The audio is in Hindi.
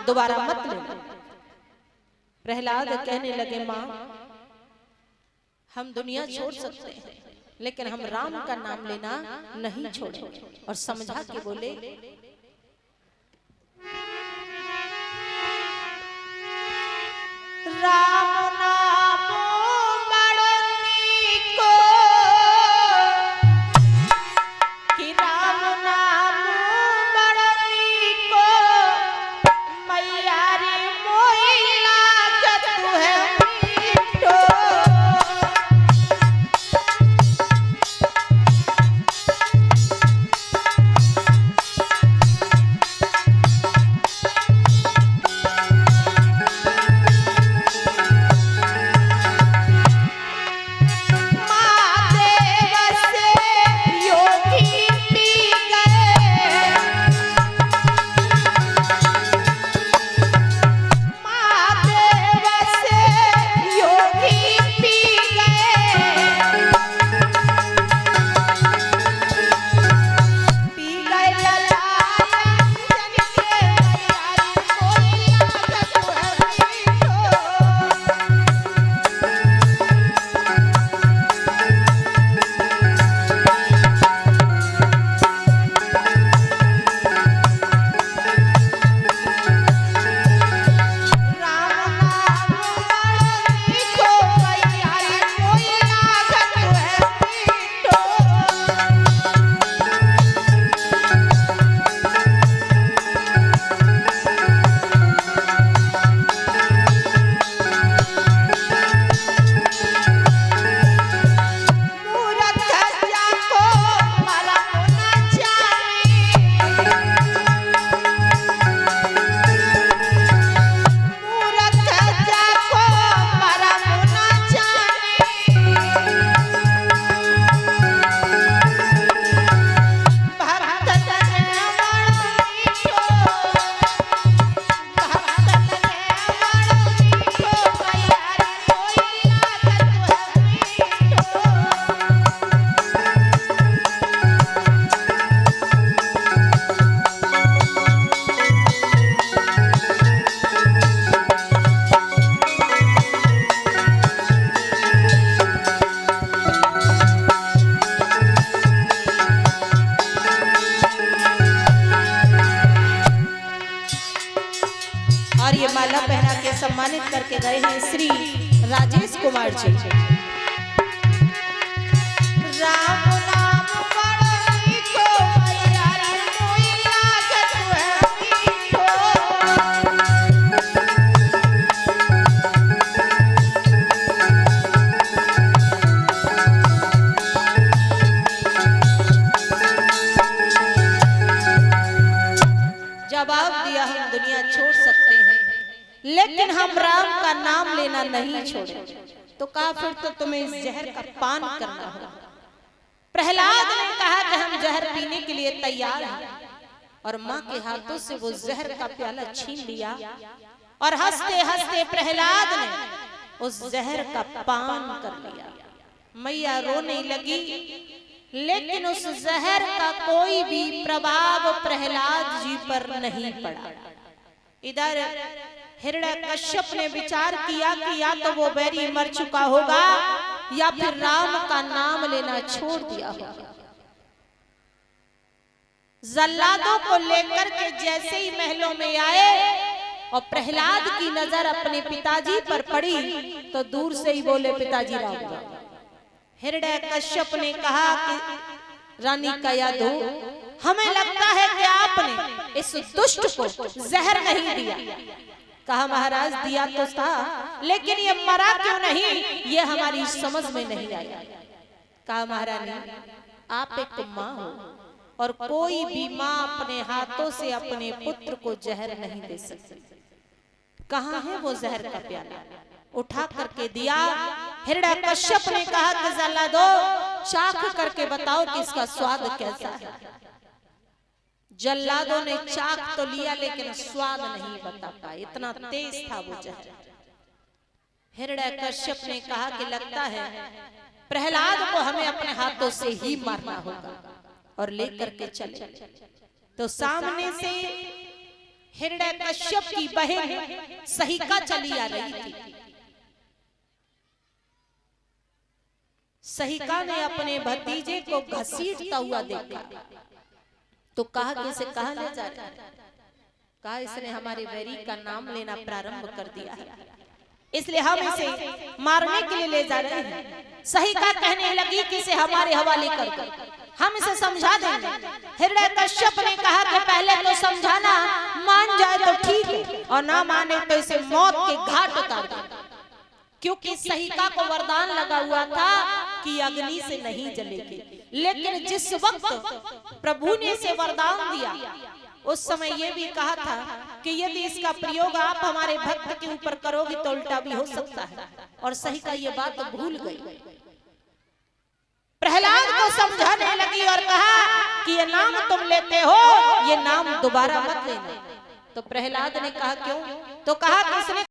दोबारा मत लेना। प्रहलाद कहने लगे माँ हम दुनिया छोड़ सकते हैं लेकिन हम राम का नाम लेना नहीं छोड़ेंगे। और समझा के बोले राम नाम मरनी को कि राम नाम मरनी को मैया रे मोइला जत है मीठो। और ये माला पहना के सम्मानित करके गए हैं श्री राजेश कुमार जी। राम नाम बड़नी को मैया रे मोइला जत है मीठो। जवाब दिया हम दुनिया छोड़ सकते हैं लेकिन हम राम का नाम लेना नहीं छोड़ेंगे। तो कहा फिर तो तुम्हें इस जहर का पान करना होगा। प्रहलाद ने कहा कि हम जहर पीने के लिए तैयार हैं और माँ के हाथों से वो जहर का प्याला छीन लिया और हंसते हंसते प्रहलाद ने उस जहर का पान कर लिया। मैया रोने लगी लेकिन उस जहर का कोई भी प्रभाव प्रहलाद जी पर नहीं पड़ा। इधर हिरण्यकश्यप ने विचार किया कि या तो वो बैरी मर चुका होगा या फिर राम का नाम लेना छोड़ दिया होगा। जल्लादों को लेकर के जैसे ही महलों में आए और प्रहलाद की नजर अपने पिताजी पर पड़ी तो दूर से ही बोले पिताजी राम राम। हिरण्यकश्यप ने कहा कि रानी कयाधु हमें लगता है कि आपने इस दुष्ट को जहर नहीं दिया। कहा महाराज दिया तो था लेकिन ये मरा क्यों नहीं ये हमारी समझ में नहीं आया। कहा महारानी आप एक माँ हो और कोई भी माँ अपने हाथों से अपने पुत्र को जहर नहीं दे सकती। कहाँ है वो जहर का प्याला? उठा करके दिया। हिरण्यकश्यप ने कहा कि जल्लादो चाख करके बताओ कि इसका स्वाद कैसा है। जल्लादों ने चाक तो लिया लेकिन स्वाद नहीं बता पाए, इतना तेज था वो जहर। हिरण्यकश्यप ने कहा कि लगता है प्रहलाद को हमें अपने हाथों से ही मारना होगा और लेकर के चले। तो सामने से हिरण्यकश्यप की बहन सहिका चली आ रही थी। सहिका ने अपने भतीजे को घसीटता हुआ देखा तो कहा कि इसे कहां ले जा रहा है? कहा इसने हमारे वैरी का नाम लेना प्रारंभ कर दिया है, इसलिए हम इसे मारने के लिए ले जा रहे हैं। सहिका कहने लगी कि इसे हमारे हवाले कर दो, हम इसे समझा देंगे। हिरण्यकश्यप ने कहा कि पहले तो समझाना, मान जाए तो ठीक है और ना माने तो इसे मौत के घाट उतार दो, क्योंकि सहिका को वरदान लगा हुआ था कि अग्नि से नहीं जलेगी। लेकिन जिस वक्त प्रभु ने इसे वरदान दिया उस समय ये भी कहा था कि यदि इसका प्रयोग आप हमारे भक्त के ऊपर करोगे तो उल्टा भी हो सकता है, और सहिका ये बात भूल गई। प्रहलाद को समझाने लगी और कहा कि ये नाम तुम लेते हो, ये नाम दोबारा मत लेना। तो प्रहलाद ने कहा क्यों? तो कहा कि इसने